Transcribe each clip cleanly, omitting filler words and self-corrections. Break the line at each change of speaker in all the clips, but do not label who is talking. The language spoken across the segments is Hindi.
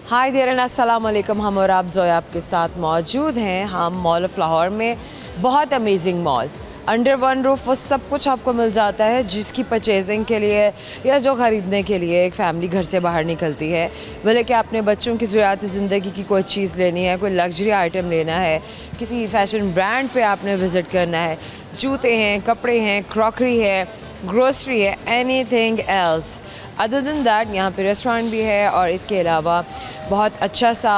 हाय देयर एंड अस्सलाम वालेकुम। हम और आप जोया आपके साथ मौजूद हैं। हम मॉल ऑफ लाहौर में, बहुत amazing mall, under one roof वो सब कुछ आपको मिल जाता है जिसकी परचेजिंग के लिए या जो ख़रीदने के लिए एक फ़ैमिली घर से बाहर निकलती है। भले कि आपने बच्चों की ज़रूरियात ज़िंदगी की कोई चीज़ लेनी है, कोई लग्जरी आइटम लेना है, किसी फ़ैशन ब्रांड पे आपने विज़िट करना है, जूते हैं, कपड़े हैं, क्रॉकरी है, ग्रोसरी है, anything else other than that. यहाँ पे रेस्टोरेंट भी है और इसके अलावा बहुत अच्छा सा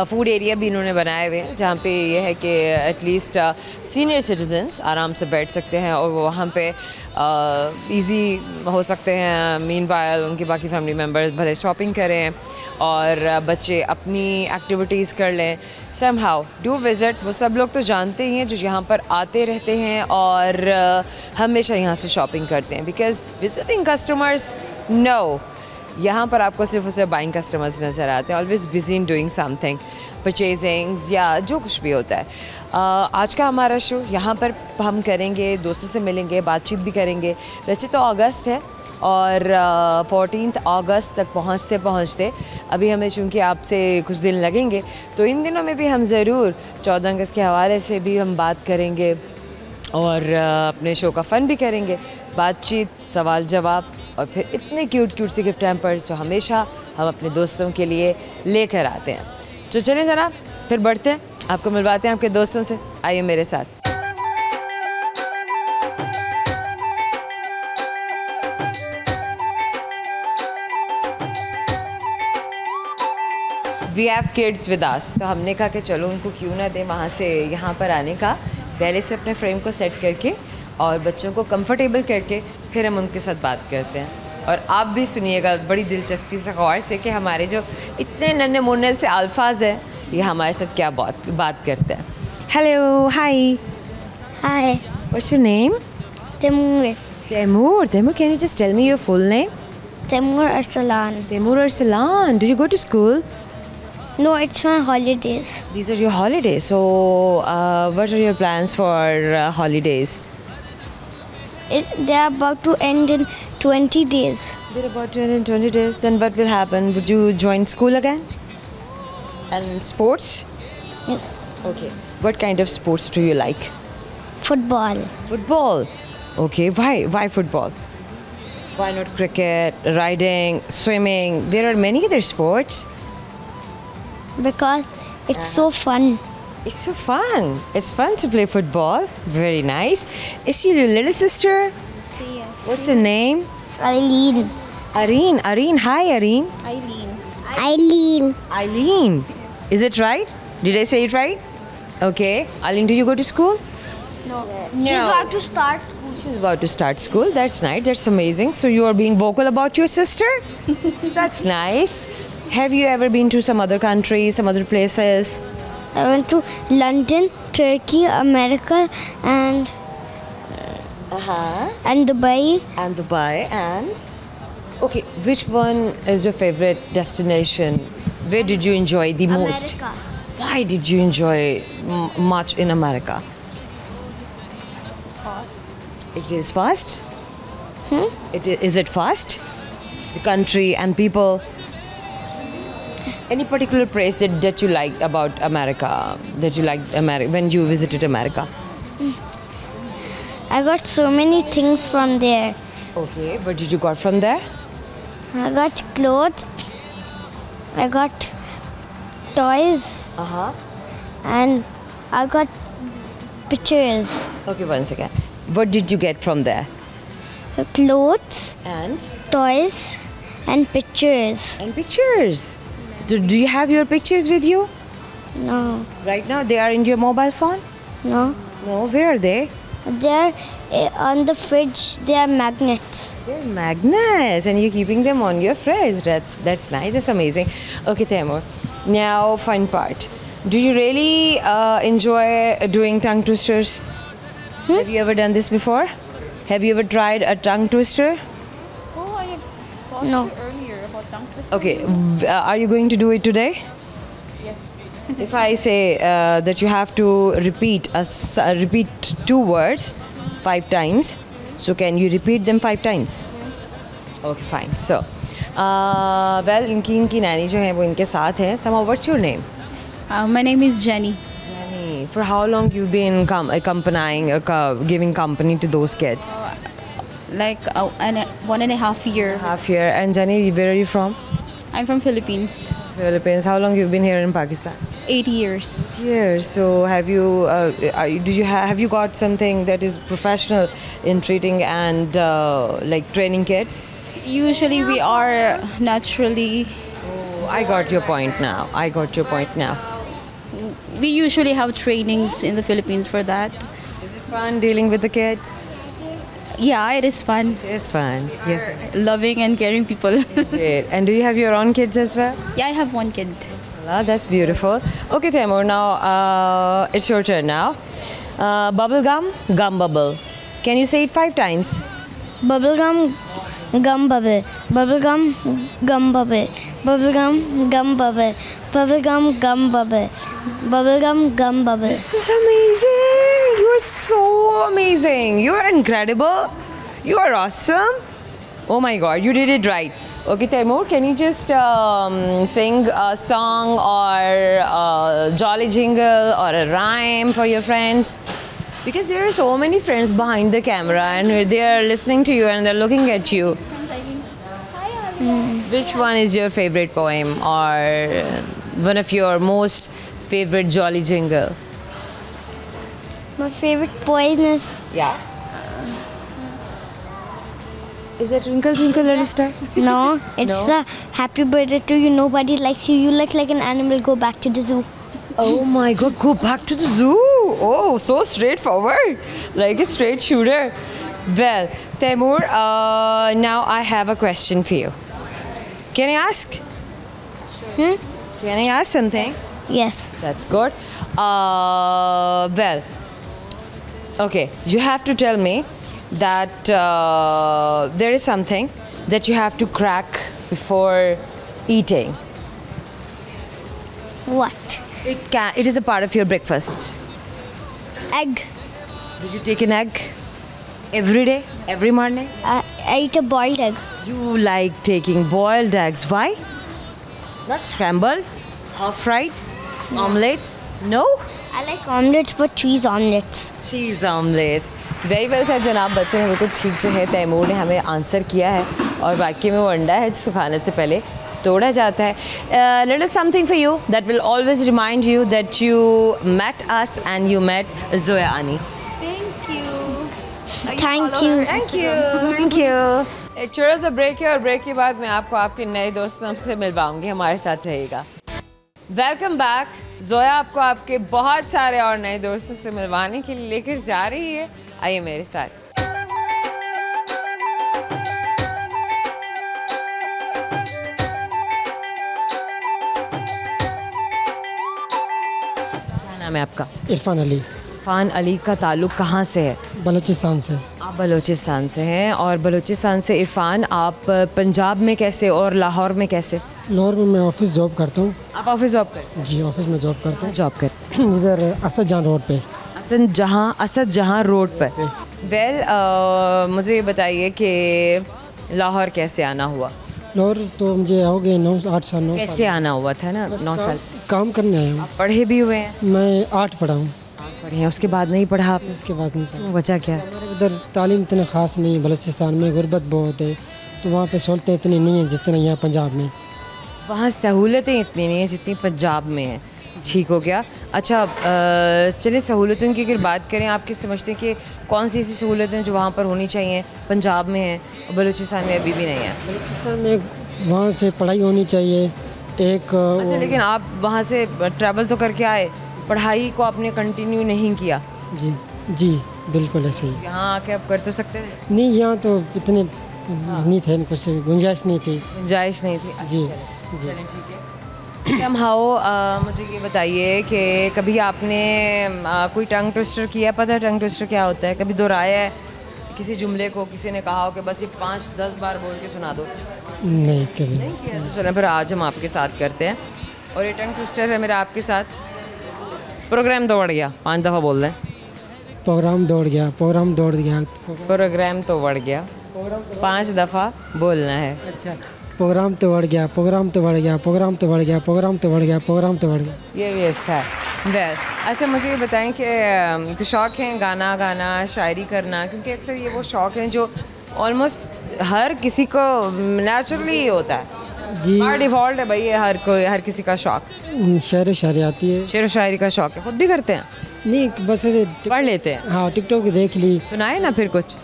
फूड एरिया भी इन्होंने बनाए हुए हैं जहाँ पे ये है कि एटलीस्ट सीनियर सिटीजन्स आराम से बैठ सकते हैं और वो वहाँ पे इजी हो सकते हैं। मीनवाइल उनके बाकी फैमिली मेम्बर्स भले शॉपिंग करें और बच्चे अपनी एक्टिविटीज़ कर लें। Somehow do visit. वो सब लोग तो जानते ही हैं जो यहाँ पर आते रहते हैं और हमेशा यहाँ से शॉपिंग करते हैं, बिकॉज़ विजिटिंग कस्टमर्स नो यहाँ पर आपको सिर्फ उसे बाइंग कस्टमर्स नज़र आते हैं, always busy in doing something, purchasings या जो कुछ भी होता है। आज का हमारा शो यहाँ पर हम करेंगे, दोस्तों से मिलेंगे, बातचीत भी करेंगे। वैसे तो अगस्त है और 14 अगस्त तक पहुँचते अभी हमें चूँकि आपसे कुछ दिन लगेंगे, तो इन दिनों में भी हम ज़रूर 14 अगस्त के हवाले से भी हम बात करेंगे और अपने शो का फ़न भी करेंगे, बातचीत, सवाल जवाब और फिर इतने क्यूट सी गिफ्ट हैम्पर्स जो हमेशा हम अपने दोस्तों के लिए लेकर आते हैं। तो चलें जनाब, फिर बढ़ते हैं, आपको मिलवाते हैं आपके दोस्तों से। आइए मेरे साथ। We have kids with us, तो हमने कहा कि चलो उनको क्यों ना दें वहाँ से यहाँ पर आने का, पहले से अपने फ्रेम को सेट करके और बच्चों को कंफर्टेबल करके फिर हम उनके साथ बात करते हैं। और आप भी सुनिएगा बड़ी दिलचस्पी से गौर से कि हमारे जो इतने नन्हे मुन्ने से अल्फाज हैं ये हमारे साथ क्या बात करते हैं। Hello, hi
Hi,
what's your name?
Timur.
Temur, can you just tell me your full name?
Timur Arsalan.
Temur Arsalan. Do you go to school?
No, it's my holidays.
These are your holidays. So what are your plans for holidays?
They're about to end in 20 days.
They're about to end in 20 days. Then what will happen? Would you join school again? And sports?
Yes.
Okay. What kind of sports do you like?
Football.
Football. Okay. Why football? Why not cricket, riding, swimming? There are many other sports.
Because it's so fun.
It's so fun. It's fun to play football. Very nice. Is she your little sister?
Yes.
What's her name?
Eileen.
Areen. Areen. Hi, Areen.
Eileen.
Eileen. Is it right? Did I say it right? Okay. Eileen, do you go to school?
No. She's about to start school.
She's about to start school. That's nice. That's amazing. So you are being vocal about your sister? That's nice. Have you ever been to some other countries, some other places?
I went to London, Turkey, America, and Dubai.
And Dubai and... Okay, which one is your favorite destination? Where did you enjoy the most?
America.
Why did you enjoy much in America? It is fast? Is it fast? The country and people? Any particular place that you liked about America? That you liked when you visited America?
I got so many things from there.
Okay, what did you got from there?
I got clothes. I got toys. And I got pictures.
Okay, one second. What did you get from there?
Clothes,
And
toys, and pictures.
pictures. So do you have your pictures with you?
No,
Right now they are in your mobile phone?
no.
No, where are they?
They're on the fridge. They are magnets.
They're magnets and you're keeping them on your fridge. That's nice. That's amazing. Okay, Taimur. Now, fun part. Do you really enjoy doing tongue twisters? Have you ever done this before? Have you ever tried a tongue twister?
Oh, I have talked
No.
to you earlier about tongue twisting.
Okay, are you going to do it today?
Yes.
If I say that you have to repeat repeat 2 words 5 times, so can you repeat them 5 times? Okay, fine. So well इनकी नैनी जो है वो इनके साथ हैं. Sama, what's your name?
My name is Jenny.
Jenny. For how long you been accompanying, giving company to those kids?
Like 1.5 year.
Half year. And Jenny, where are you from?
I'm from Philippines.
Philippines. How long you've been here in Pakistan?
8 years.
Years. So have you have you got something that is professional in treating and like training kids?
Usually we are naturally.
Oh, I got your point now. I got your point now.
We usually have trainings in the Philippines for that.
Is it fun dealing with the kids?
Yeah, it is fun.
It is fun. Yes.
Loving and caring people.
Great. And do you have your own kids as well?
Yeah, I have one kid.
That's beautiful. Okay, Taimur, now it's your turn now. Bubble gum, gum bubble. Can you say it 5 times?
Bubble gum, gum bubble. Bubble gum, gum bubble. Bubble gum, gum bubble. Bubble gum, gum bubble. Bubble gum, gum bubble.
This is amazing. You are so amazing. You are incredible. You are awesome. Oh my God, you did it right. Okay, Taimur, can you just sing a song or a jolly jingle or a rhyme for your friends? Because there are so many friends behind the camera and they are listening to you and they're looking at you. Which one is your favorite poem or one of your most favorite jolly jingle?
My favorite poem is
Yeah. Is it Twinkle Twinkle Little Star?
no. It's
No?
the happy birthday to you. Nobody likes you. You look like an animal. Go back to the zoo.
Oh my God, go back to the zoo. Oh, so straightforward. Like a straight shooter. Well, Taimur, now I have a question for you. Can I ask?
Hmm?
Can I ask something?
Yes.
That's good. Well, okay, you have to tell me that there is something that you have to crack before eating.
What?
It is a part of your breakfast.
Egg.
Did you take an egg every day, every morning?
I eat a boiled egg.
You like taking boiled eggs. Why? Not scrambled, half fried, omelets? No?
I like omelets, but cheese omelets.
Cheese omelettes very well sir जनाब. बच्चे ने बिल्कुल ठीक जो है तैमूर ने हमें आंसर किया है और वाकई में वो अंडा है जिसको खाने से पहले तोड़ा जाता है. Little something for you that will always remind you that you met us and you met Zoya Ani.
Thank you.
Thank you.
Thank you. एक छोटा सा ब्रेक है और ब्रेक के बाद मैं आपको आपके नए दोस्तों से मिलवाऊंगी. हमारे साथ रहेगा. Welcome back. जोया आपको आपके बहुत सारे और नए दोस्तों से मिलवाने के लिए लेकर जा रही है. आइए मेरे साथ. क्या नाम है आपका?
इरफान अली.
इरफान अली का ताल्लुक कहाँ से है?
बलूचिस्तान से.
आप बलूचिस्तान से हैं और बलूचिस्तान से इरफान आप पंजाब में कैसे और लाहौर में कैसे?
लाहौर में मैं ऑफिस जॉब करता हूँ.
आप ऑफिस जॉब करते
जी ऑफिस में जॉब करता
हैं? जॉब कर
हूँ इधर असद जहां रोड पे.
असद जहां रोड पर. वेल मुझे ये बताइए कि लाहौर कैसे आना हुआ?
लाहौर तो मुझे हो गए 9-8 साल. 9 साल
कैसे आना हुआ था ना? 9 साल.
काम करने आया हूँ.
पढ़े भी हुए हैं?
मैं 8 पढ़ा हूँ.
पढ़े हैं उसके बाद नहीं पढ़ा आपने?
उसके बाद नहीं पढ़ा.
वजह क्या?
हमारे उधर तालीम इतना ख़ास नहीं है. बलूचिस्तान में गुर्बत बहुत है तो वहाँ पे सहूलतें इतनी नहीं हैं जितना यहाँ पंजाब में.
वहाँ सहूलतें इतनी नहीं हैं जितनी पंजाब में हैं. ठीक हो गया. अच्छा चलिए सहूलतों की अगर बात करें आप किस समझते हैं कि कौन सी ऐसी सहूलतें जो वहाँ पर होनी चाहिए पंजाब में हैं और बलूचिस्तान में अभी भी नहीं है?
बलूचिस्तान में वहाँ से पढ़ाई होनी चाहिए एक.
अच्छा लेकिन आप वहाँ से ट्रैवल तो करके आए, पढ़ाई को आपने कंटिन्यू नहीं किया?
जी जी बिल्कुल ऐसे ही.
यहाँ आके आप कर तो सकते थे?
नहीं यहाँ तो इतने नहीं थे, कुछ गुंजाइश नहीं थी.
गुंजाइश नहीं थी.
जी
चलें ठीक है. समहाउ मुझे ये बताइए कि कभी आपने कोई टंग ट्विस्टर किया? पता है टंग ट्विस्टर क्या होता है? कभी दोहराया है किसी जुमले को? किसी ने कहा हो कि बस ये 5-10 बार बोल के सुना दो?
नहीं कभी
नहीं किया. तो चलें फिर आज हम आपके साथ करते हैं और ये टंग ट्विस्टर है मेरा आपके साथ. प्रोग्राम दौड़ गया 5 दफ़ा बोल दें.
प्रोग्राम दौड़ गया. प्रोग्राम दौड़ गया.
प्रोग्राम तो बढ़ गया 5 दफ़ा बोलना है.
अच्छा प्रोग्राम तो बढ़ गया, प्रोग्राम तो बढ़ गया, प्रोग्राम तो बढ़ गया, प्रोग्राम तो बढ़ गया, प्रोग्राम तो बढ़ गया।
ये भी अच्छा है। वेल, अच्छा मुझे ये बताएं कि शौक़ हैं गाना गाना, शायरी करना, क्योंकि अक्सर ये वो शौक़ हैं जो ऑलमोस्ट हर किसी को नेचुरली ही होता है
जी
बाय डिफ़ॉल्ट है भाई, ये हर किसी का शौक़।
शेर व शायरी आती है।
शेर व शायरी का शौक़ है, खुद भी करते हैं?
नहीं, बस ऐसे
पढ़ लेते हैं?
हाँ, टिकटॉक देख ली।
सुनाए ना फिर कुछ।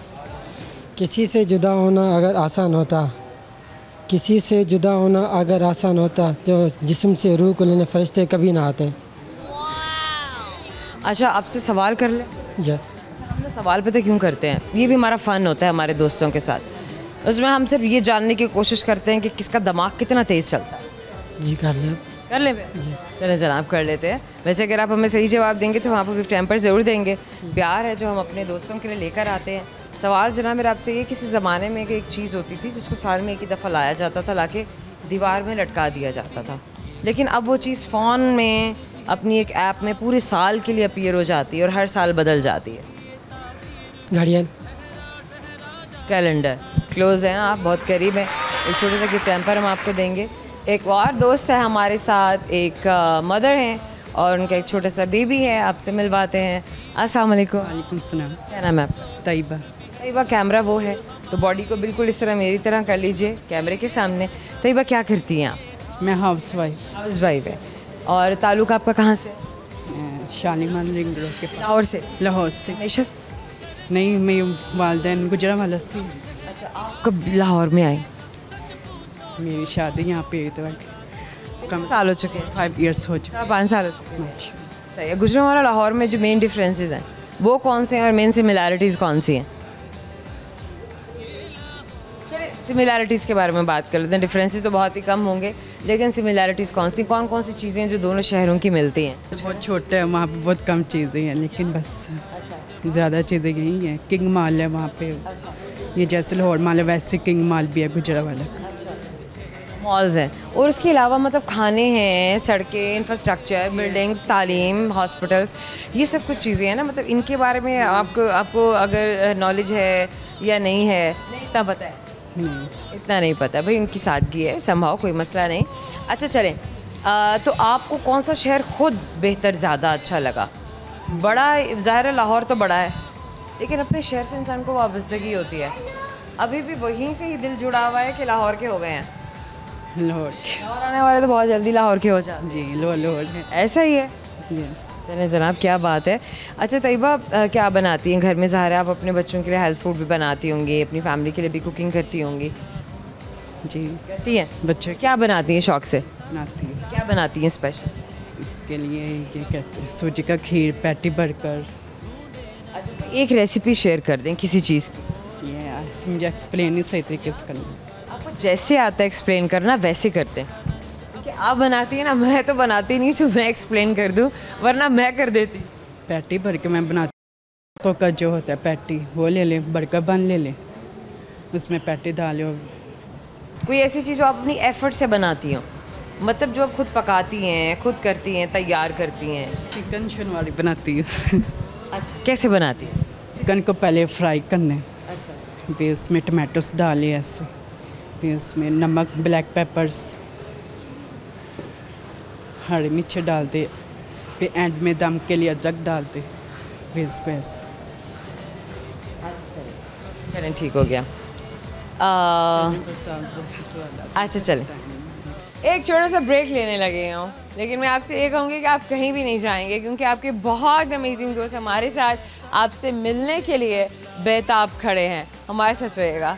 किसी से जुदा होना अगर आसान होता, किसी से जुदा होना अगर आसान होता, तो जिस्म से रूह को लेने फरिश्ते कभी ना आते।
अच्छा, आपसे सवाल कर ले।
यस।
हम सवाल पता क्यों करते हैं? ये भी हमारा फ़न होता है हमारे दोस्तों के साथ। उसमें हम सिर्फ ये जानने की कोशिश करते हैं कि किसका दिमाग कितना तेज़ चलता है।
जी कर लें।
कर लें फिर? चलें जनाब, कर लेते हैं। वैसे अगर आप हमें सही जवाब देंगे तो हम आपको गिफ्ट हैम्पर ज़रूर देंगे। प्यार है जो हम अपने दोस्तों के लिए लेकर आते हैं। सवाल जनाब मेरा आपसे ये, किसी ज़माने में एक चीज़ होती थी जिसको साल में एक ही दफ़ा लाया जाता था, लाके दीवार में लटका दिया जाता था, लेकिन अब वो चीज़ फ़ोन में अपनी एक ऐप में पूरे साल के लिए अपीयर हो जाती है और हर साल बदल जाती है।
घड़ियाल।
कैलेंडर। क्लोज़ हैं आप, बहुत करीब हैं। एक छोटा सा गिफ्ट हैम्पर हम आपको देंगे। एक और दोस्त है हमारे साथ, एक मदर हैं और उनका एक छोटा सा बेबी है, आपसे मिलवाते हैं। अस्सलाम वालेकुम।
वालेकुम सलाम।
क्या नाम है आपका?
तैयबा।
तैयबा, कैमरा वो है तो बॉडी को बिल्कुल इस तरह मेरी तरह कर लीजिए कैमरे के सामने। तैयबा, क्या करती हैं आप?
मैं हाउस वाइफ।
हाउस वाइफ है। और ताल्लुक़ आपका कहाँ से?
शालीमार रिंग रोड के पास।
लाहौर से?
लाहौर से
हमेशा से?
नहीं, मैं वालदैन गुजरावाला से।
अच्छा, आप कब लाहौर में आई?
मेरी शादी यहाँ पे तो
कम साल हो चुके हैं?
5 इयर्स हो चुके
5 साल हो चुके हैं। सही है। गुजरावाला लाहौर में जो मेन डिफरेंसेस हैं वो कौन से हैं और मेन सिमिलैरिटीज़ कौन सी हैं? चलिए सिमिलैरिटीज़ के बारे में बात कर लेते हैं। डिफरेंसेस तो बहुत ही कम होंगे, लेकिन सिमिलैरिटीज़ कौन सी चीज़ें हैं जो दोनों शहरों की मिलती हैं?
बहुत छोटे हैं वहाँ पे, बहुत कम चीज़ें हैं, लेकिन बस ज़्यादा चीज़ें यही हैं। किंग माल है वहाँ पे, ये जैसे लाहौर माल है वैसे किंग माल भी है गुजरावाला का।
मॉल्स हैं और उसके अलावा मतलब खाने हैं, सड़कें, इंफ्रास्ट्रक्चर, बिल्डिंग्स, तालीम, हॉस्पिटल्स, ये सब कुछ चीज़ें हैं ना। मतलब इनके बारे में आपको अगर नॉलेज है या नहीं है, नहीं इतना पता है?
नहीं,
इतना नहीं पता भाई, इनकी सादगी है, संभाव, कोई मसला नहीं। अच्छा चलें, तो आपको कौन सा शहर खुद बेहतर ज़्यादा अच्छा लगा? बड़ा ज़ाहिर है लाहौर तो बड़ा है, लेकिन अपने शहर से इंसान को वाबस्तगी होती है। अभी भी वहीं से ही दिल जुड़ा हुआ है कि लाहौर के हो गए हैं?
लाहौर
लाहौर आने वाले तो बहुत जल्दी लाहौर के हो जाते
जी, लाहौर है।
ऐसा ही है?
यस।
चलें जनाब, क्या बात है। अच्छा तैयबा, क्या बनाती हैं घर में? ज़ाहिर है आप अपने बच्चों के लिए हेल्थ फूड भी बनाती होंगी, अपनी फैमिली के लिए भी कुकिंग करती होंगी।
जी
करती हैं?
बच्चे
क्या बनाती हैं शौक़ से?
बनाती है।
क्या बनाती हैं स्पेशल?
इसके लिए ये कहते हैं सूजी का खीर, पैटी बर्गर।
अच्छा, तो एक रेसिपी शेयर कर दें किसी चीज़ की।
ये मुझे एक्सप्लेन नहीं सही तरीके से करना।
आपको जैसे आता है एक्सप्लेन करना वैसे करते हैं, क्योंकि आप बनाती हैं ना, मैं तो बनाती नहीं जो मैं एक्सप्लेन कर दूं, वरना मैं कर देती।
पैटी भर के मैं बनाती हूँ, का जो होता है पैटी वो ले लें, बर्गर बन ले लें, उसमें पैटी डालो।
कोई ऐसी चीज़ जो आप अपनी एफर्ट से बनाती हो, मतलब जो आप खुद पकाती हैं, खुद करती हैं, तैयार करती हैं?
चिकन शनवारी बनाती हूँ।
अच्छा, कैसे बनाती हैं?
चिकन को पहले फ्राई करना है,
अच्छा,
फिर उसमें टमाटोस डाले ऐसे, फिर उसमें नमक, ब्लैक पेपर्स, हरी मिर्च डाल दे, फिर एंड में दम के लिए अदरक डाल दे, फिर इसको ऐसे।
चलें ठीक हो गया। अच्छा चलें, एक छोटा सा ब्रेक लेने लगे हूँ, लेकिन मैं आपसे ये कहूँगी कि आप कहीं भी नहीं जाएंगे, क्योंकि आपके बहुत अमेजिंग दोस्त हमारे साथ आपसे मिलने के लिए बेताब खड़े हैं। हमारे साथ रहेगा।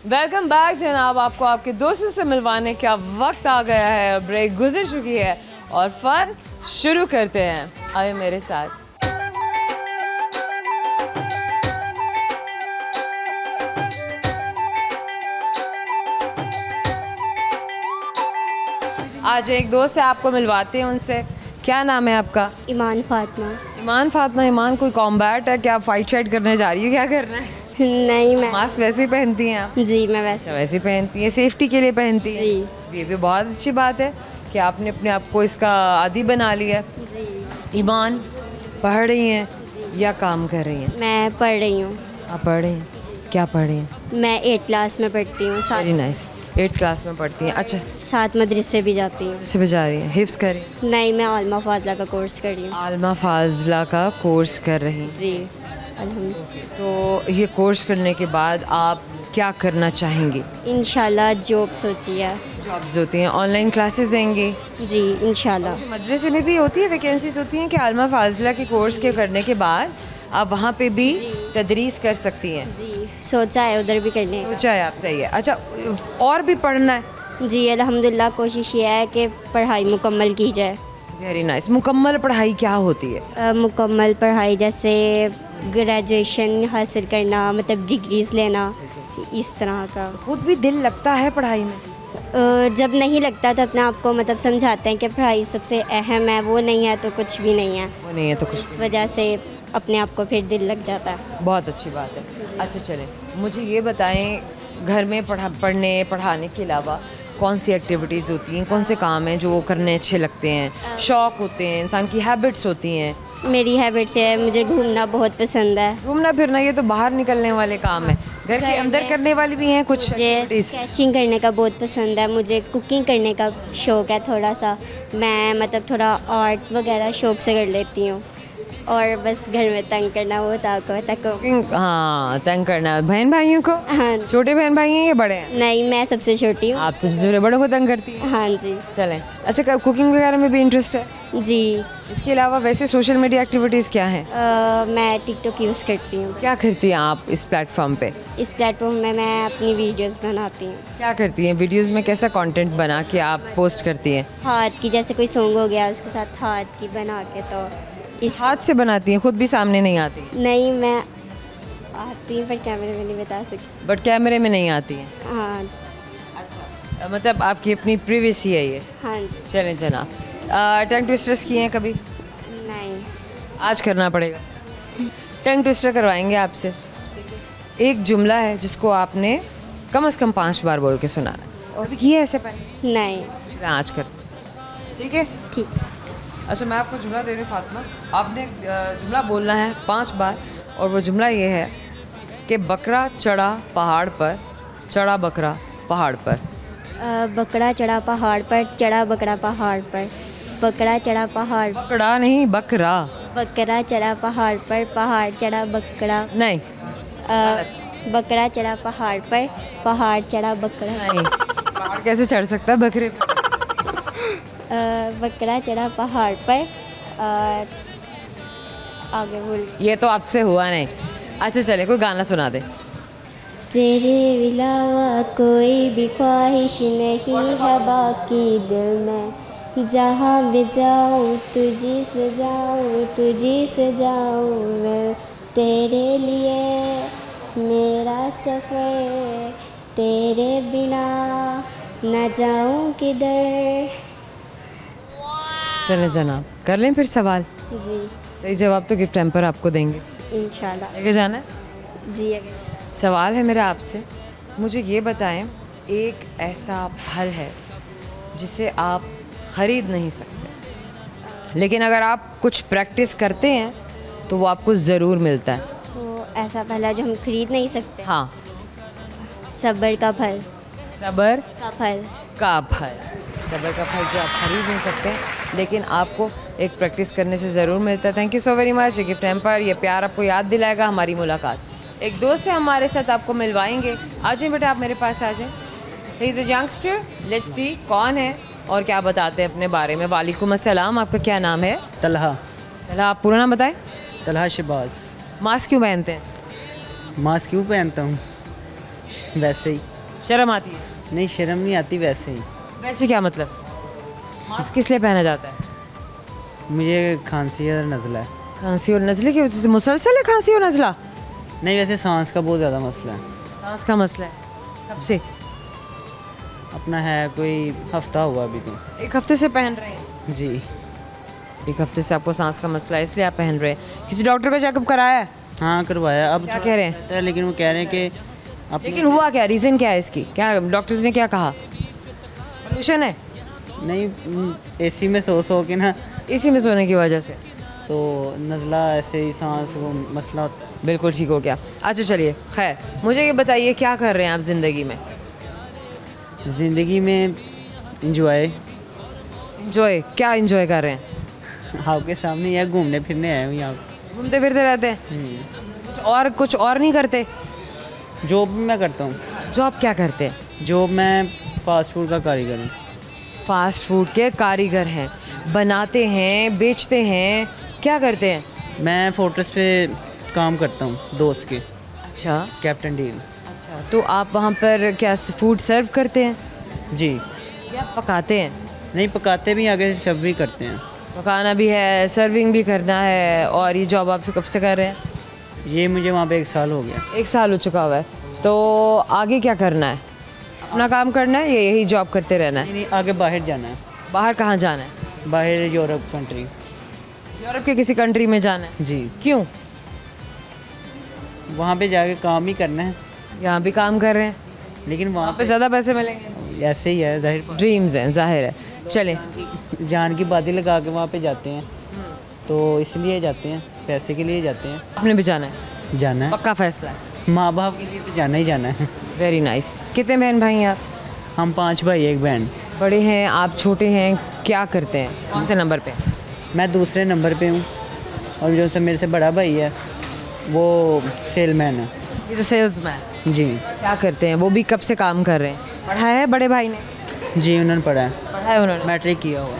वेलकम बैक जनाब, आपको आपके दोस्तों से मिलवाने का वक्त आ गया है, ब्रेक गुजर चुकी है और फन शुरू करते हैं। आइए मेरे साथ। आज एक दोस्त है, आपको मिलवाते हैं उनसे। क्या नाम है आपका?
ईमान फातिमा।
ईमान फातिमा। ईमान, कोई कॉम्बैट है क्या? आप फाइट शाइट करने जा रही हो? क्या करना है?
नहीं, मैं
मास्क वैसे ही पहनती हैं आप?
जी मैं
अच्छा, वैसे ही पहनती हैं, सेफ्टी के लिए पहनती हैं?
जी।
ये भी बहुत अच्छी बात है कि आपने अपने आप को इसका आदी बना लिया।
जी।
ईमान, पढ़ रही हैं या काम कर रही हैं?
मैं पढ़ रही हूँ।
आप पढ़ रही हैं? क्या पढ़ रही हैं?
मैं 8th क्लास में पढ़ती हूँ।
Very nice. 8th क्लास में पढ़ती हैं। अच्छा,
साथ मदरसे भी जाती हूँ।
से भी जा रही हैं, हिफ्स कर रही हैं?
नहीं, मैं आलमा फाजला का कोर्स कर रही हूँ।
आलमा फाजला का कोर्स कर रही हैं।
जी अल्हम्दुलिल्लाह।
तो ये कोर्स करने के बाद आप क्या करना चाहेंगी?
इंशाल्लाह जॉब सोची है।
जॉब्स होती हैं, ऑनलाइन क्लासेस देंगी?
जी इंशाल्लाह।
मदरसे में भी होती है, वैकेंसीज होती हैं कि आलमा फाजला के कोर्स के करने के बाद आप वहाँ पे भी तदरीस कर सकती हैं?
जी सोचा है उधर भी करने का।
सोचा है आप, सही है। अच्छा, और भी पढ़ना है?
जी अल्हम्दुलिल्लाह, कोशिश ये है कि पढ़ाई मुकम्मल की जाए।
Very nice. मुकम्मल पढ़ाई क्या होती है?
मुकम्मल पढ़ाई जैसे ग्रेजुएशन हासिल करना, मतलब डिग्रीज लेना, इस तरह का।
खुद भी दिल लगता है पढ़ाई में?
जब नहीं लगता तो अपने आप को मतलब समझाते हैं कि पढ़ाई सबसे अहम है, वो नहीं है तो कुछ भी नहीं है।
वो नहीं है तो कुछ
इस वजह से अपने आप को फिर दिल लग जाता है।
बहुत अच्छी बात है। अच्छा चलें, मुझे ये बताएं, घर में पढ़ाने के अलावा कौन सी एक्टिविटीज़ होती हैं, कौन से काम हैं जो करने अच्छे लगते हैं, शौक़ होते हैं, इंसान की हैबिट्स होती हैं?
मेरी हैबिट्स है, मुझे घूमना बहुत पसंद है।
घूमना फिरना ये तो बाहर निकलने वाले काम है, घर के अंदर करने वाली भी हैं कुछ
मुझे
activities?
स्केचिंग करने का बहुत पसंद है, मुझे कुकिंग करने का शौक़ है थोड़ा सा। मैं मतलब थोड़ा आर्ट वगैरह शौक़ से कर लेती हूँ, और बस घर में तंग करना वो तको।
हाँ, तंग करना बहन भाइयों को?
हाँ
छोटे बहन भाई हैं या बड़े हैं?
नहीं, मैं सबसे छोटी हूँ।
आप सबसे छोटे, बड़ों को तंग करती हैं?
हाँ जी।
चलें। अच्छा, कुकिंग वगैरह में भी इंटरेस्ट है?
जी
इसके अलावा वैसे सोशल मीडिया एक्टिविटीज़ क्या हैं?
मैं टिकटॉक यूज़ करती हूँ।
क्या करती हैं आप इस प्लेटफॉर्म पे?
इस प्लेटफॉर्म में मैं अपनी वीडियोस बनाती हूँ।
क्या करती हैं वीडियोस में? कैसा कंटेंट बना के आप पोस्ट करती हैं?
हाथ की, जैसे कोई सॉन्ग हो गया उसके साथ हाथ की बना के, तो इस
हाथ से बनाती हैं, खुद भी सामने नहीं आती?
नहीं, मैं आती हूँ पर कैमरे में नहीं बता सकती।
बट कैमरे में नहीं आती हैं?
हाँ
मतलब आपकी अपनी प्रिवेसी है ये?
हाँ जी।
चलें जनाब, टंग ट्विस्टर्स किए हैं कभी?
नहीं।
आज करना पड़ेगा। टंग ट्विस्टर करवाएंगे आपसे। एक जुमला है जिसको आपने कम से कम 5 बार बोल के सुनाना है। और भी किया है ऐसे पहले?
नहीं।
चलें आज कर, ठीक है?
ठीक।
अच्छा, मैं आपको जुमला दे रही हूँ फातिमा, आपने जुमला बोलना है 5 बार, और वो जुमला ये है कि बकरा चढ़ा पहाड़ पर, चढ़ा बकरा पहाड़ पर।
बकरा चढ़ा पहाड़ पर, चढ़ा बकरा पहाड़ पर, बकरा चढ़ा पहाड़,
बकरा नहीं, बकरा।
बकरा चढ़ा पहाड़ पर, पहाड़ चढ़ा बकरा,
नहीं,
बकरा चढ़ा पहाड़ पर, पहाड़ चढ़ा बकरा,
नहीं। पहाड़ कैसे चढ़ सकता है बकरे पे?
बकरा चढ़ा पहाड़ पर, आगे बोल।
ये तो आपसे हुआ नहीं। अच्छा चले, कोई गाना सुना दे।
तेरे अलावा कोई भी ख्वाहिश नहीं है बाकी दिल में, जहाँ भी जाऊँ तुझी से जाऊँ, तुझी से जाऊँ मैं, तेरे लिए मेरा सफ़र, तेरे बिना न जाऊँ किधर।
चले जनाब, कर लें फिर सवाल?
जी
सही जवाब तो गिफ्ट हैम्पर आपको देंगे।
इंशाल्लाह।
लेके जाना है?
जी अगर
सवाल है मेरा आपसे, मुझे ये बताएं, एक ऐसा फल है जिसे आप ख़रीद नहीं सकते, लेकिन अगर आप कुछ प्रैक्टिस करते हैं तो वो आपको ज़रूर मिलता है।
तो ऐसा पहला जो हम खरीद नहीं सकते।
हाँ,
सब्र का फल।
सब्र
का फल।
का फल। सब्र का फल जो आप खरीद नहीं सकते, लेकिन आपको एक प्रैक्टिस करने से ज़रूर मिलता है। Thank you so very much. ये गिफ्ट हैम्पर, ये प्यार आपको याद दिलाएगा हमारी मुलाकात। एक दोस्त है हमारे साथ, आपको मिलवाएंगे। आ जाए बेटा, आप मेरे पास आ जाएं। He is a youngster, let's see कौन है और क्या बताते हैं अपने बारे में। वालेकुम अस्सलाम, आपका क्या नाम है?
तलहा।
तलहा, आप पूरा नाम बताएं।
तलहा शहबाज।
मास्क क्यों पहनते हैं?
मास्क क्यों पहनता हूँ? वैसे ही।
शर्म आती है?
नहीं, शर्म नहीं आती, वैसे ही।
वैसे क्या मतलब? मास्क किस लिए पहना जाता है?
मुझे खांसी और नज़ला है।
खांसी और नज़ले की वजह से? मुसलसल है खांसी और नज़ला?
नहीं, वैसे सांस का बहुत ज़्यादा मसला है।
सांस का मसला है? कब से?
अपना है कोई हफ्ता हुआ अभी तो।
1 हफ्ते से पहन रहे हैं?
जी।
1 हफ्ते से आपको सांस का मसला है, इसलिए आप पहन रहे हैं। किसी डॉक्टर का चेकअप कराया है?
हाँ करवाया। अब
क्या कह रहे हैं?
हैं, लेकिन वो कह रहे हैं कि
लेकिन हुआ क्या, रीज़न क्या है इसकी? क्या डॉक्टर्स ने क्या कहा? पोल्यूशन है?
नहीं, एसी में सो के ना,
इसी में सोने की वजह से
तो नज़ला ऐसे ही सांस को मसला होता है।
बिल्कुल ठीक हो गया। अच्छा चलिए, खैर मुझे ये बताइए, क्या कर रहे हैं आप ज़िंदगी में?
ज़िंदगी में इंजॉय
इंजॉय क्या इंजॉय कर रहे हैं?
आपके सामने यह घूमने फिरने आए हूँ यहाँ।
घूमते फिरते रहते हैं? कुछ और नहीं करते?
जॉब भी मैं करता हूँ।
जॉब क्या करते हैं?
जॉब मैं फास्ट फूड का कारीगर हूँ।
फास्ट फूड के कारीगर हैं, बनाते हैं, बेचते हैं, क्या करते हैं?
मैं फोर्ट्रेस पे काम करता हूँ दोस्त के,
अच्छा
कैप्टन डील।
अच्छा, तो आप वहाँ पर क्या फूड सर्व करते हैं
जी।
या पकाते हैं?
नहीं, पकाते भी आगे से सब भी करते हैं।
पकाना भी है, सर्विंग भी करना है। और ये जॉब आप कब से कर रहे हैं?
ये मुझे वहाँ पे 1 साल हो गया।
1 साल हो चुका हुआ है। तो आगे क्या करना है? अपना काम करना है या यही जॉब करते रहना है?
नहीं, आगे बाहर जाना है।
बाहर कहाँ जाना है?
बाहर यूरोप कंट्री।
यूरोप के किसी कंट्री में जाना है?
जी।
क्यों?
वहाँ पे जाके काम ही करना है।
यहाँ भी काम कर रहे हैं,
लेकिन वहाँ
वहाँ पे ज़्यादा पैसे मिलेंगे।
ऐसे ही है, जाहिर
ड्रीम्स हैं, जाहिर है। चलें,
जान की बातें लगा के वहाँ पे जाते हैं, तो इसलिए जाते हैं, पैसे के लिए जाते हैं।
आपने भी जाना है?
जाना है,
पक्का फैसला है?
माँ बाप के लिए तो जाना ही जाना है।
Very nice. कितने बहन भाई हैं आप?
हम 5 भाई 1 बहन।
बड़े हैं आप, छोटे हैं, क्या करते हैं, कौन से नंबर पे?
मैं दूसरे नंबर पे हूँ, और जो से मेरे से बड़ा भाई है वो सेलमैन है।
Is salesman.
जी।
क्या करते हैं वो? भी कब से काम कर रहे हैं? पढ़ा है बड़े भाई ने?
जी, उन्होंने पढ़ा है,
पढ़ा है उन्होंने?
मैट्रिक किया हुआ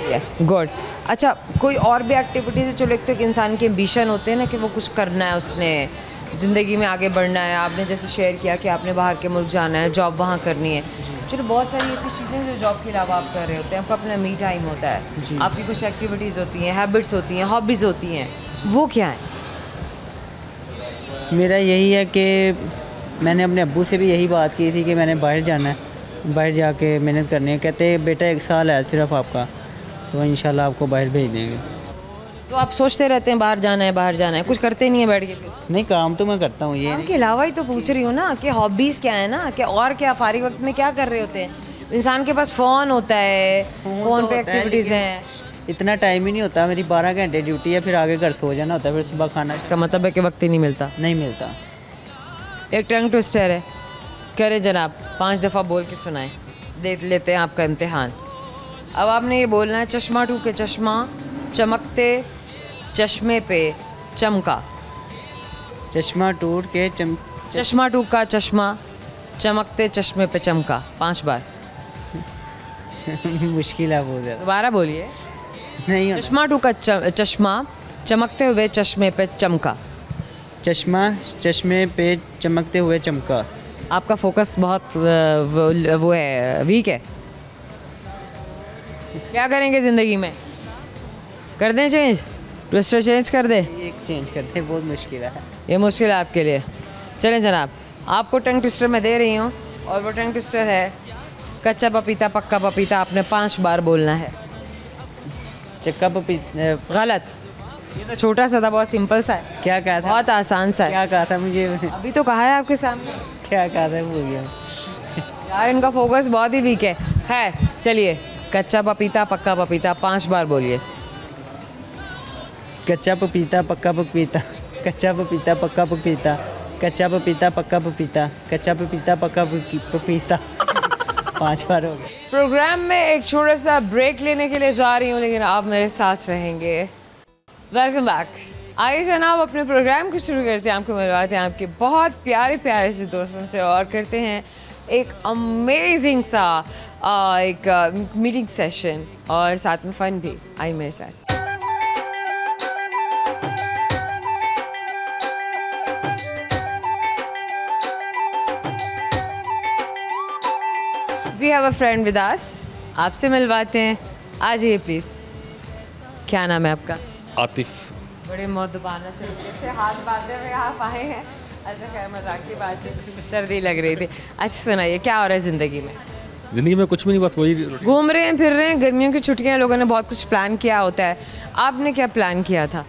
है।
गुड। अच्छा, कोई और भी एक्टिविटीज़? चलो, एक तो एक इंसान के एम्बिशन होते हैं ना कि वो कुछ करना है, उसने ज़िंदगी में आगे बढ़ना है। आपने जैसे शेयर किया कि आपने बाहर के मुल्क जाना है, जॉब वहाँ करनी है। चलो, बहुत सारी ऐसी चीज़ें जो जॉब के अलावा आप कर रहे होते हैं। आपका अपना मी टाइम होता है, आपकी कुछ एक्टिविटीज़ होती हैं, हैबिट्स होती हैं, हॉबीज़ होती हैं, वो क्या है?
मेरा यही है कि मैंने अपने अब्बू से भी यही बात की थी कि मैंने बाहर जाना है, बाहर जाके मेहनत करनी है। कहते बेटा 1 साल है सिर्फ आपका, तो इंशाल्लाह आपको बाहर भेज देंगे।
तो आप सोचते रहते हैं बाहर जाना है, बाहर जाना है, कुछ करते नहीं है बैठ के? फिर
नहीं, काम तो मैं करता हूँ, ये
काम
नहीं।
के अलावा ही तो पूछ रही हूँ ना कि हॉबीज़ क्या है ना, कि और क्या फारिग वक्त में क्या कर रहे होते हैं? इंसान के पास फ़ोन होता है, फ़ोन पे एक्टिविटीज़ हैं।
इतना टाइम ही नहीं होता। मेरी 12 घंटे ड्यूटी है, फिर आगे घर सो जाना होता है, फिर सुबह खाना
इसका मतलब है कि वक्त ही नहीं मिलता।
नहीं मिलता।
एक टंग ट्विस्टर है, करें जनाब, 5 दफ़ा बोल के सुनाएं, दे लेते हैं आपका इम्तिहान। अब आपने ये बोलना है, चश्मा टू के चश्मा चमकते चश्मे पे चमका।
चश्मा टूट के
चश्मा टू का चश्मा चमकते चश्मे पे चमका। 5 बार।
मुश्किल है बहुत ज़्यादा।
दोबारा बोलिए।
नहीं होता।
चश्मा टू का चश्मा चमकते हुए चश्मे पे चमका।
चश्मा चश्मे पे चमकते हुए चमका।
आपका फोकस बहुत वो है, वीक है। क्या करेंगे ज़िंदगी में? कर दें चेंज? ट्विस्टर चेंज कर दे?
एक चेंज करते बहुत मुश्किल है।
ये मुश्किल है आपके लिए। चलें जनाब, आपको टंग ट्विस्टर मैं दे रही हूँ, और वो टंग ट्विस्टर है कच्चा पपीता पक्का पपीता। आपने 5 बार बोलना है।
चक्का पपीता।
गलत। ये तो छोटा सा था, बहुत सिंपल सा है,
क्या कहा था?
बहुत आसान सा है।
क्या कहा था मुझे?
अभी तो कहा है आपके सामने।
क्या कहा था भूल गया।
यार, इनका फोकस बहुत ही वीक है। खैर चलिए, कच्चा पपीता पक्का पपीता 5 बार बोलिए।
कच्चा पपीता पक्का पपीता, कच्चा पपीता पक्का पपीता, कच्चा पपीता पक्का पपीता, कच्चा पपीता पक्का पपीता। 5 बार हो गए।
प्रोग्राम में एक छोटा सा ब्रेक लेने के लिए जा रही हूँ, लेकिन आप मेरे साथ रहेंगे। Welcome back. आइए जनाब, अपने प्रोग्राम को शुरू करते हैं। आपको मिलवाते हैं आपके बहुत प्यारे प्यारे से दोस्तों से, और करते हैं एक अमेजिंग सा एक मीटिंग सेशन, और साथ में फ़न भी। आइए मेरे साथ। We have a friend with us, आपसे मिलवाते हैं। आ जाइए प्लीज़। क्या नाम है आपका?
आतिफ।
बड़े मौदबाना तरीके से हाथ बांधे हुए आप आए हैं। अच्छा, खैर मजाक की बात है, सर्दी लग रही थी। अच्छा सुनाइए, क्या हो रहा है ज़िंदगी में?
ज़िंदगी में कुछ भी नहीं, बस वही
घूम रहे हैं, फिर रहे हैं, गर्मियों की छुट्टियां, लोगों ने बहुत कुछ प्लान किया होता है। आपने क्या प्लान किया था?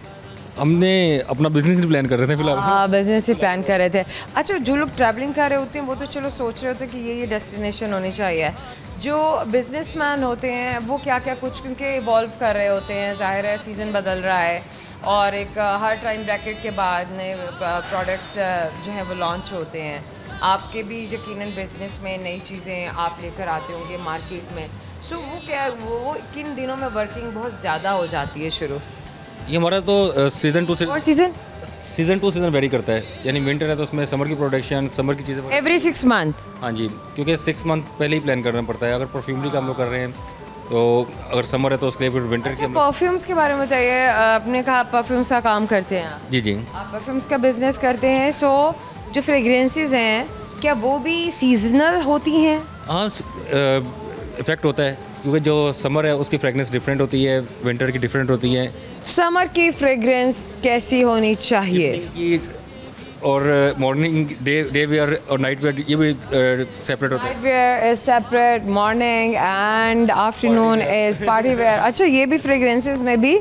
हमने अपना बिजनेस प्लान कर रहे थे फिलहाल।
हाँ, बिजनेस ही प्लान कर रहे थे। अच्छा, जो लोग ट्रैवलिंग कर रहे होते हैं वो तो चलो सोच रहे होते हैं कि ये डेस्टिनेशन होनी चाहिए। जो बिजनेसमैन होते हैं वो क्या क्या कुछ, क्योंकि इवॉल्व कर रहे होते हैं, ज़ाहिर है सीज़न बदल रहा है, और एक हर टाइम ब्रैकेट के बाद नए प्रोडक्ट्स जो हैं वो लॉन्च होते हैं। आपके भी यकीनन बिजनेस में नई चीज़ें आप लेकर आते होंगे मार्केट में, सो वो क्या वो किन दिनों में वर्किंग बहुत ज़्यादा हो जाती है शुरू?
ये हमारा तो सीज़न टू
और सीज़न
सीज़न वेरी करता है, यानी विंटर है तो उसमें समर की प्रोडक्शन, समर की चीज़ें।
Every 6 month?
हाँ जी, क्योंकि 6 मंथ पहले ही प्लान करना पड़ता है। अगर परफ्यूमरी का हम लोग कर रहे हैं तो अगर समर है तो उसके लिए फिर विंटर की हम लोग।
परफ्यूम्स के बारे में बताइए, आपने कहा परफ्यूम्स का काम करते हैं आप।
जी जी,
आप परफ्यूम्स का बिजनेस करते हैं, सो जो फ्रेग्रेंसेस हैं क्या वो भी सीजनल होती हैं?
हाँ इफ़ेक्ट होता है, क्योंकि जो समर है उसकी फ्रेगनेंस डिफरेंट होती है, विंटर की डिफरेंट होती है।
समर की फ्रेग्रेंस कैसी होनी चाहिए?
कि और मॉर्निंग डे वेयर और नाइट वेयर ये भी सेपरेट होता है।
Night where is separate, morning and afternoon is party wear. अच्छा, ये भी फ्रेग्रेंसेस में भी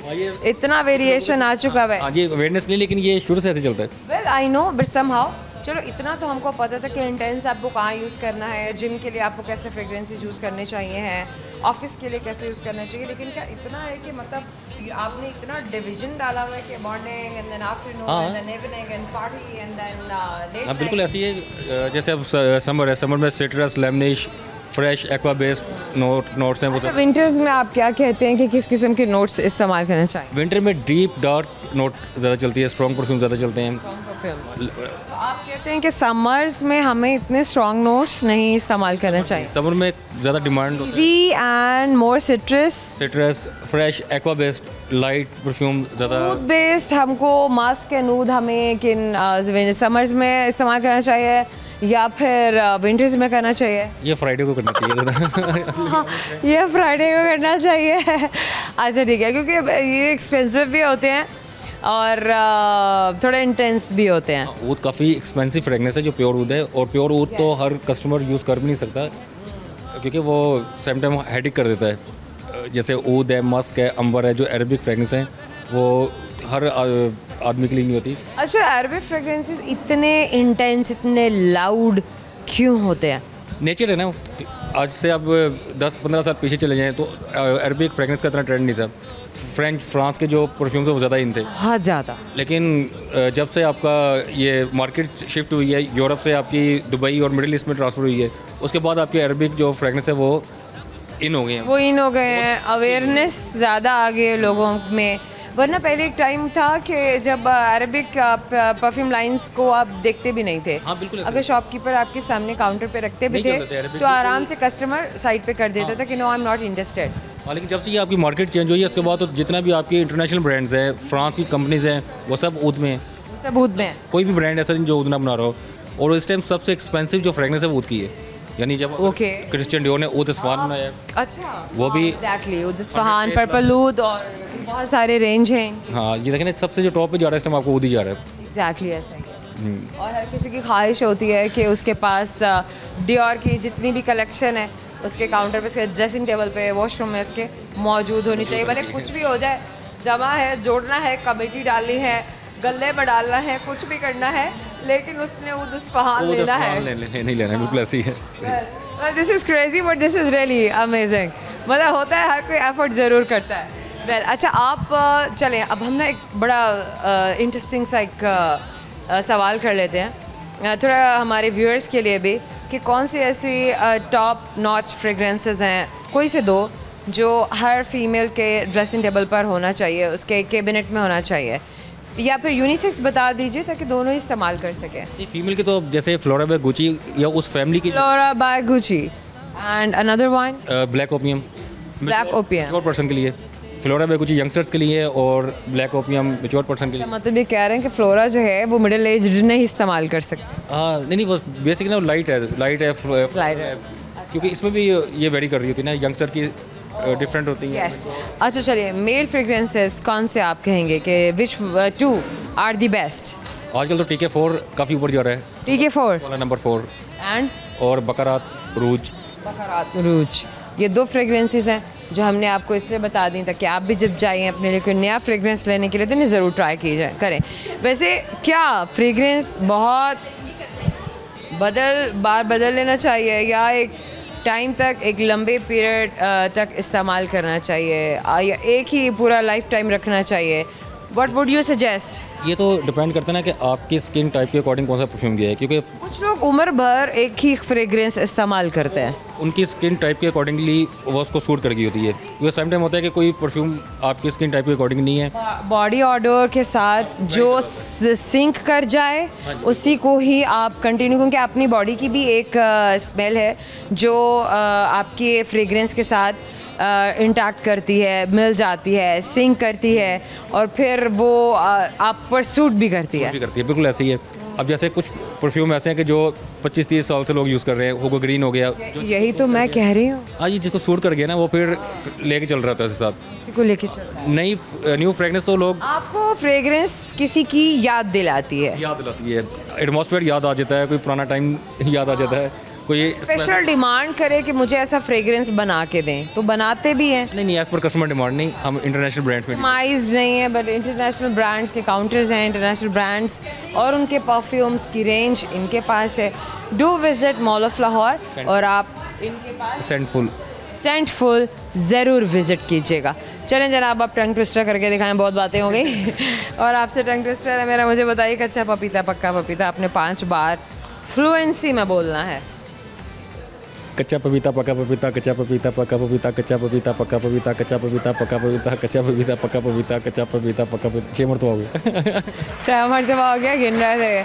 इतना वेरिएशन आ चुका है?
हाँ जी, अवेयरनेस नहीं, लेकिन ये शुरू से ऐसे चलता है।
Well I know, but somehow चलो इतना तो हमको पता था कि इंटेंस आपको कहाँ यूज़ करना है, जिम के लिए आपको कैसे फ्रेग्रेंसेस यूज़ करने चाहिए हैं, ऑफिस के लिए कैसे यूज़ करना चाहिए, लेकिन क्या इतना है कि मतलब आपने इतना डिवीजन डाला हुआ है कि morning and then afternoon and then evening and party and then late?
हाँ बिल्कुल ऐसी है। जैसे अब समर है, समर में citrus, lemonish, fresh, aqua based notes हैं वो।
अच्छा, विंटर्स में आप क्या कहते हैं कि किस किस्म के नोट्स इस्तेमाल करना चाहिए?
विंटर में डीप डार्क नोट ज़्यादा चलती है, स्ट्रॉन्ग परफ्यूम ज़्यादा चलते हैं।
तो आप कहते हैं कि समर्स में हमें इतने स्ट्रॉन्ग नोट्स नहीं इस्तेमाल करना चाहिए?
समर में ज़्यादा डिमांड होती है
easy and more citrus,
fresh, aqua based, light perfume ज़्यादा।
ऊद बेस्ड हमको मास्क एंड ऊद हमें किन समर्स में इस्तेमाल करना चाहिए या फिर विंटर्स में करना चाहिए?
ये फ्राइडे को करना चाहिए।
ये फ्राइडे को करना चाहिए। अच्छा ठीक है, क्योंकि ये एक्सपेंसिव भी होते हैं और थोड़े इंटेंस भी होते हैं।
ऊद काफ़ी एक्सपेंसिव फ्रेगनेंस है जो प्योर ऊद है, और प्योर ऊद तो हर कस्टमर यूज़ कर भी नहीं सकता, क्योंकि वो सेम टाइम हेडिक कर देता है। जैसे ऊद है, मस्क है, अंबर है, जो अरबिक फ्रेगनेंस हैं वो हर आदमी के लिए नहीं होती।
अच्छा, अरबिक फ्रेग्रेंसेस इतने इंटेंस, इतने लाउड क्यों होते हैं?
नेचर है ना। आज से अब 10-15 साल पीछे चले जाएं तो अरबिक फ्रेगनेंस का इतना ट्रेंड नहीं था। फ्रांस के जो परफ्यूम्स हैं वो ज़्यादा इन थे,
बहुत ज़्यादा।
लेकिन जब से आपका ये मार्केट शिफ्ट हुई है, यूरोप से आपकी दुबई और मिडिल ईस्ट में ट्रांसफ़र हुई है, उसके बाद आपके अरबिक जो फ्रेगनेंस है वो इन हो गए हैं।
वो इन हो गए हैं, अवेयरनेस ज़्यादा आ गई है लोगों में। वरना पहले एक टाइम था कि जब अरबिक परफ्यूम लाइंस को आप देखते भी नहीं थे।
हाँ बिल्कुल।
अगर शॉपकीपर आपके सामने काउंटर पे रखते भी थे तो आराम से कस्टमर साइड पे कर देता था कि no I am not interested.
हाँ, लेकिन जब से ये आपकी मार्केट चेंज हुई है उसके बाद तो जितना भी आपकी इंटरनेशनल ब्रांड्स हैं, फ्रांस की कंपनीज़ हैं, वो सब ऊद में हैं।
वो सब ऊद में है।
कोई भी ब्रांड ऐसा नहीं जो ऊद ना बना रहा हो। और इस टाइम सबसे एक्सपेंसिव जो फ्रेगनेंस है वो ऊद की है, यानी जब क्रिश्चियन डियोर ने ऊद इस्फहान बनाया है।
अच्छा,
वो भी
एग्जैक्टली ऊद इस्फहान, पर्पल ऊद और बहुत सारे रेंज हैं।
हाँ, ये देखें सबसे जो टॉप पे जा रहा है इस टाइम आपको ऊद ही जा रहा है।
एग्जैक्टली ऐसा ही है। और हर किसी की ख्वाहिश होती है कि उसके पास डियोर की जितनी भी कलेक्शन है उसके काउंटर पे, उसके ड्रेसिंग टेबल पे, वॉशरूम में उसके मौजूद होनी चाहिए। भले कुछ भी हो जाए, जमा है, जोड़ना है, कमेटी डालनी है, गले में डालना है, कुछ भी करना है, लेकिन उसने ऊद इस्फहान लेना है।
नहीं लेना है, बिल्कुल ऐसी है।
This is crazy but this is really amazing. मतलब होता है, हर कोई एफर्ट ज़रूर करता है। वेल अच्छा, आप चलें अब हम ना एक बड़ा इंटरेस्टिंग सा एक सवाल कर लेते हैं थोड़ा हमारे व्यूअर्स के लिए भी, कि कौन सी ऐसी टॉप नॉच फ्रेग्रेंसेस हैं, कोई से दो जो हर फीमेल के ड्रेसिंग टेबल पर होना चाहिए, उसके कैबिनेट में होना चाहिए, या फिर यूनिसेक्स बता दीजिए ताकि दोनों ही इस्तेमाल कर सकें।
फीमेल की तो जैसे फ्लोरा बाय गुची या उस फैमिली की,
Flora by Gucci and another one
Black Opium.
Black Opium
mature person के लिए, फ्लोरा बाय गुची यंगस्टर्स के लिए, और ब्लैक ओपियम मैच्योर पर्सन के लिए।
मतलब ये कह रहे हैं कि फ्लोरा जो है वो मिडिल एज नहीं इस्तेमाल कर सकते?
हाँ नहीं, बस बेसिक ना लाइट है
लाइट है,
क्योंकि इसमें भी ये वेरी कर रही होती है ना, यंगस्टर की डिफरेंट होती है।
यस। अच्छा चलिए, मेल फ्रेग्रेंसेस कौन से आप कहेंगे कि विच टू आर दी बेस्ट?
आजकल तो TK4 काफ़ी ऊपर जा रहा है।
TK4
वाला नंबर 4
एंड
और बकरात रूज।
बकरात रूज, ये दो फ्रेग्रेंसेस हैं जो हमने आपको इसलिए बता दी ताकि आप भी जब जाइए अपने लिए कोई नया फ्रेग्रेंस लेने के लिए तो इन्हें ज़रूर ट्राई कीजिए करें। वैसे क्या फ्रेग्रेंस बहुत बदल लेना चाहिए या एक टाइम तक, एक लंबे पीरियड तक इस्तेमाल करना चाहिए, या एक ही पूरा लाइफ टाइम रखना चाहिए? What would you suggest?
ये तो डिपेंड करता है ना कि आपकी स्किन टाइप के अकॉर्डिंग कौन सा परफ्यूम गया है, क्योंकि
कुछ लोग उम्र भर एक ही फ्रेग्रेंस इस्तेमाल करते हैं।
उनकी स्किन टाइप के अकॉर्डिंगली वो उसको सूट कर गई होती है। क्योंकि सेम टाइम होता है कि कोई परफ्यूम आपकी स्किन टाइप के अकॉर्डिंग नहीं है।
बॉडी ऑडर के साथ जो सिंक कर जाए उसी को ही आप कंटिन्यू, क्योंकि अपनी बॉडी की भी एक स्मेल है जो आपके फ्रेग्रेंस के साथ इंटैक्ट करती है, मिल जाती है, सिंक करती है और फिर वो आप पर सूट भी करती है।
बिल्कुल ऐसे ही है। अब जैसे कुछ परफ्यूम ऐसे हैं कि जो 25-30 साल से लोग यूज़ कर रहे हैं, होगो ग्रीन हो गया,
यही तो मैं कह रही हूँ।
हाँ, ये जिसको सूट कर गया ना वो फिर लेके चल रहा था उसके साथ,
किसी को लेके चल रहा है।
नई न्यू फ्रेगनेंस तो लोग
आपको फ्रेग्रेंस किसी की याद दिलाती है?
याद दिलाती है, एटमॉस्फेयर याद आ जाता है, कोई पुराना टाइम याद आ जाता है, कोई
स्पेशल डिमांड करे कि मुझे ऐसा फ्रेग्रेंस बना के दें तो बनाते भी हैं।
नहीं एज पर कस्टमर डिमांड नहीं, हम इंटरनेशनल ब्रांड्स में
कस्टमाइज्ड नहीं है, बट इंटरनेशनल ब्रांड्स के काउंटर्स हैं, इंटरनेशनल ब्रांड्स और उनके परफ्यूम्स की रेंज इनके पास है। Do visit mall of Lahore और आप इनके पास सेंटफुल ज़रूर विज़िट कीजिएगा। चलें जनाब, आप टंग ट्विस्टर करके दिखाएं, बहुत बातें हो गई और आपसे टंग ट्विस्टर है मेरा। मुझे बताइए, कच्चा पपीता पक्का पपीता आपने 5 बार फ्लुएंसी में बोलना है।
कच्चा पपीता पका पपीता, कच्चा पपीता पका पपीता, कच्चा पपीता पका पपीता, कच्चा पपीता पका पपीता, कच्चा पपीता पका पपीता, कच्चा पपीता पका पपीता। 6 मरतबा हो गया।
6 मरतबा हो गया, गिन रहे थे।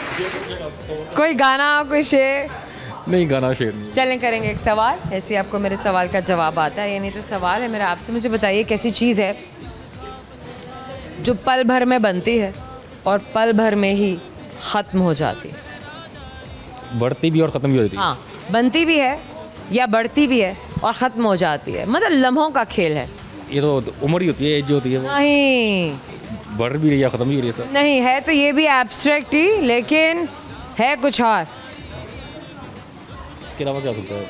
कोई गाना, कोई शेर?
नहीं, गाना शेर नहीं।
चलें करेंगे एक सवाल, ऐसे आपको मेरे सवाल का जवाब आता है या नहीं। तो सवाल है मेरा आपसे, मुझे बताइए कैसी चीज़ है जो पल भर में बनती है और पल भर में ही ख़त्म हो जाती है?
बढ़ती भी और ख़त्म भी हो जाती है।
हाँ, बनती भी है या बढ़ती भी है और ख़त्म हो जाती है, मतलब लम्हों का खेल है।
ये तो उम्र ही होती है, एज जो होती है वो
नहीं,
बढ़ भी रही है, ख़त्म भी हो रही है।
नहीं है तो ये भी एब्स्ट्रैक्ट ही, लेकिन है कुछ और।
इसके अलावा क्या हो सकता है?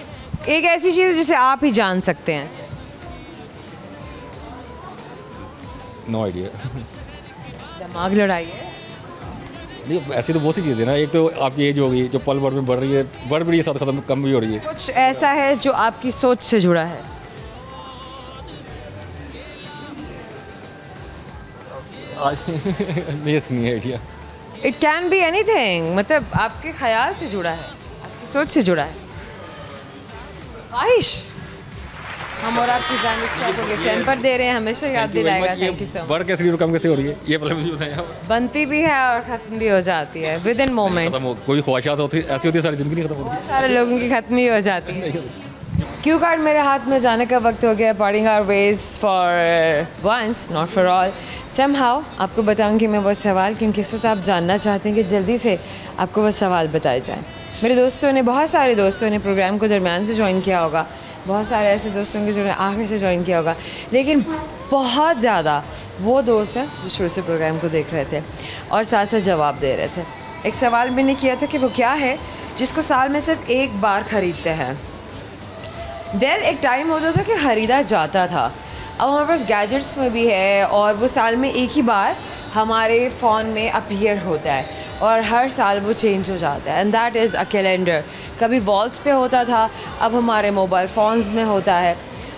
एक ऐसी चीज़ जिसे आप ही जान सकते हैं।
No idea.
दिमाग लड़ाइए।
नहीं, ऐसी तो बहुत सी चीज़ें ना। एक तो आपकी एज होगी जो पल भर में बढ़ रही है, बढ़ भी रही है, साथ ख़त्म कम भी हो रही है।
कुछ ऐसा है जो आपकी सोच से जुड़ा है।
नहीं idea.
It can be anything, मतलब आपके ख्याल से जुड़ा है, आपकी सोच से जुड़ा है। ख्वाहिश। हम और आपकी जानिब से आपको गिफ्ट हैम्पर दे रहे हैं, हमेशा याद दिलाएगा। Thank you so much.
बढ़ कैसे और कम कैसे हो रही है, ये पहले मुझे बताएं आप।
बनती भी है और ख़त्म भी हो जाती है विद इन मोमेंट्स।
कोई ख्वाहिशात होती ऐसी होती है, सारी ज़िंदगी नहीं खत्म होती।
सारे लोगों की ख़त्म ही हो जाती है। क्यू कार्ड मेरे हाथ में जाने का वक्त हो गया। Parting our ways for once not for all. Somehow आपको बताऊंगी मैं वो सवाल, क्योंकि इस वक्त आप जानना चाहते हैं कि जल्दी से आपको वो सवाल बताए जाएँ। मेरे दोस्तों ने, बहुत सारे दोस्तों ने प्रोग्राम को दरमियान से ज्वाइन किया होगा, बहुत सारे ऐसे दोस्तों के जो आखिर से ज्वाइन किया होगा, लेकिन बहुत ज़्यादा वो दोस्त हैं जो शुरू से प्रोग्राम को देख रहे थे और साथ साथ जवाब दे रहे थे। एक सवाल मैंने किया था कि वो क्या है जिसको साल में सिर्फ एक बार ख़रीदते हैं। एक टाइम होता था कि ख़रीदा जाता था, अब हमारे पास गैजेट्स में भी है और वो साल में एक ही बार हमारे फ़ोन में अपीयर होता है और हर साल वो चेंज हो जाता है। And that is a calendar. कभी वॉल्स पे होता था, अब हमारे मोबाइल फ़ोन्स में होता है।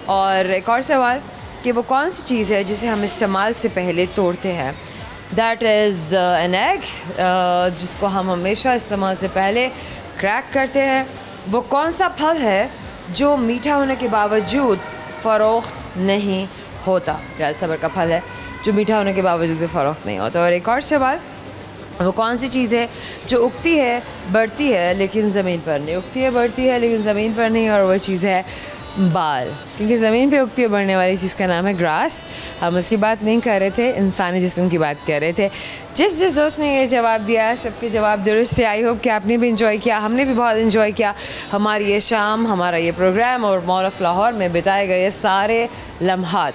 और एक और सवाल कि वो कौन सी चीज़ है जिसे हम इस्तेमाल से पहले तोड़ते हैं। दैट इज़ एन एग, जिसको हम हमेशा इस्तेमाल से पहले क्रैक करते हैं। वो कौन सा फल है जो मीठा होने के बावजूद फ़रोख्त नहीं होता। प्याज सबर का फल है जो मीठा होने के बावजूद भी फ़रोख्त नहीं होता। और एक और सवाल, वो कौन सी चीज़ है जो उगती है, बढ़ती है, लेकिन ज़मीन पर नहीं, उगती है, बढ़ती है, लेकिन ज़मीन पर नहीं, और वो चीज़ है बाल। क्योंकि ज़मीन पे उगती है बढ़ने वाली चीज़ का नाम है ग्रास। हम उसकी बात नहीं कर रहे थे, इंसानी जिस्म की बात कर रहे थे। जिस दोस्त ने ये जवाब दिया, सबके जवाब दुरुस्त से। आई होप कि आपने भी इंजॉय किया, हमने भी बहुत इंजॉय किया हमारी ये शाम, हमारा ये प्रोग्राम और मॉल ऑफ लाहौर में बिताए गए सारे लम्हात।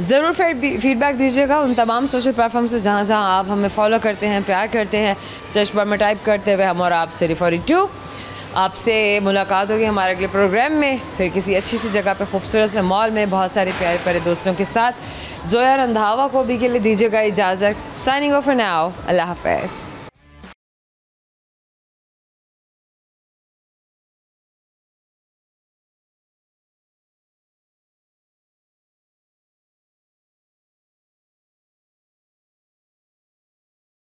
ज़रूर फीडबैक दीजिएगा उन तमाम सोशल प्लेटफॉर्म से जहाँ जहाँ आप हमें फॉलो करते हैं, प्यार करते हैं। सर्च बार में टाइप करते हुए हम और आप से 42। आपसे मुलाकात होगी हमारे अगले प्रोग्राम में, फिर किसी अच्छी सी जगह पे खूबसूरत से मॉल में बहुत सारे प्यारे प्यारे दोस्तों के साथ। ज़ोया रंधावा को भी के लिए दीजिएगा इजाज़त। साइनिंग ऑफ फॉर नाउ, अल्लाह हाफ़िज़।